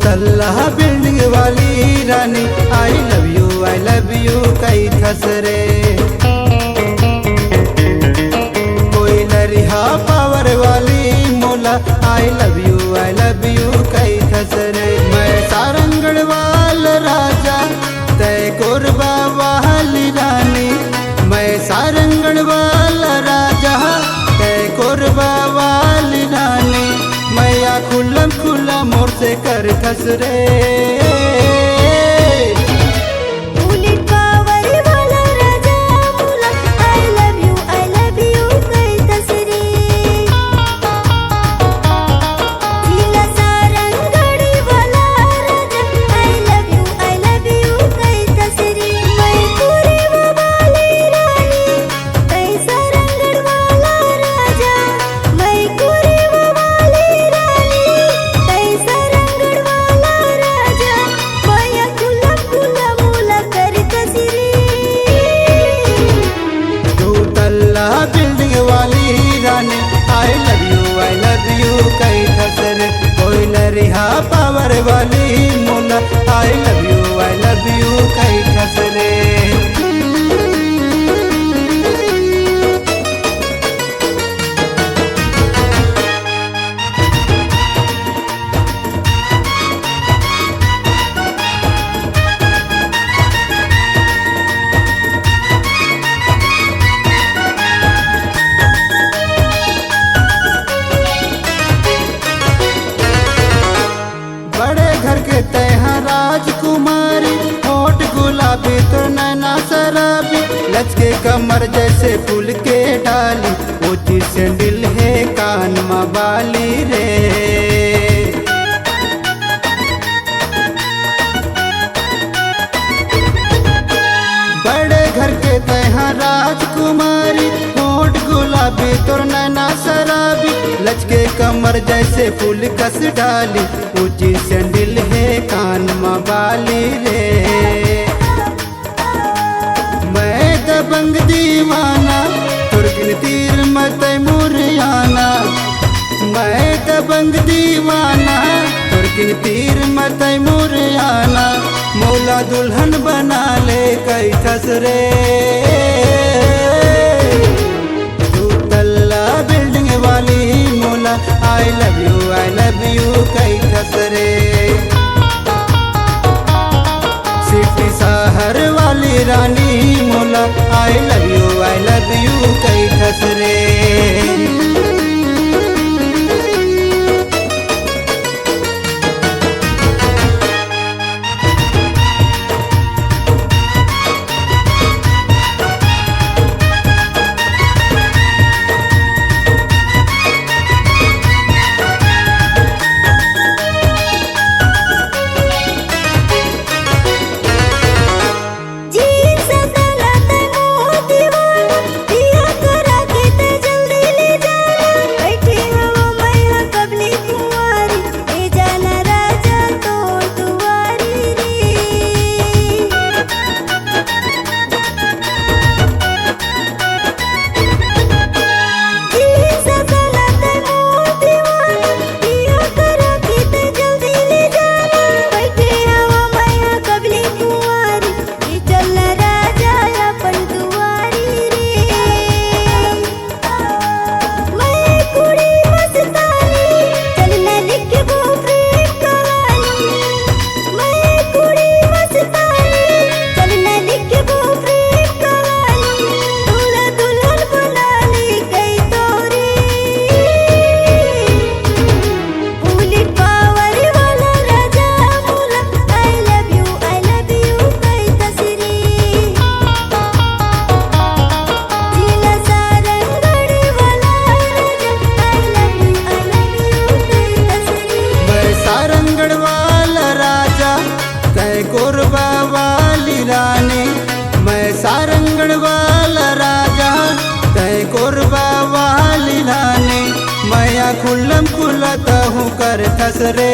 तल्ला बिल्डिंग वाली रानी I love you कई खसरे। कोई लरिहा पावर वाली मोला आई लव यू कई खसरे। मैं सारंगढ़ वाल राजा तय कोरबा वाली रानी। मैं सारंगढ़ वाला राजा तय कोरबा वाली रानी। मैया खुल्लम खुल्ला मोर से कर खसरे। बिल्डिंग वाली रानी आई लव यू कई खसरे। कोई लरिहा पावर वाली मोला आई लव यू कई खसरे। राजकुमारी होठ गुलाबी तो नैना शराबी। लचके कमर जैसे फूल के डाली ऊंची सैंडल है कान में बाली रे। बड़े घर के तैहा राजकुमारी होठ गुलाबी तो नैना शराबी। लचके कमर जैसे फूल कस डाली ऊंची सैंडल है कान में बाली रे। मैं दबंग दीवाना तुर्किन तीर मत मुरियाना। मैं दबंग दीवाना तुर्किन तीर मत मुरियाना। मौला दुल्हन बना ले कई खसरे। बिल्डिंग वाली मोला आई लव यू कई खसरे। सिटी शहर वाली रानी मोला आई लव यू कई खसरे। कोरबा वाली रानी। मैं सारंगढ़ वाला राजा तय कोरबा वाली रानी। मैं खुल्लम खुल्ला हूँ कर खसरे।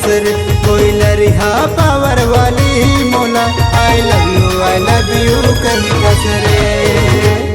कसरे कोई लरिहा पावर वाली मोला आई लव यू कही कसरे।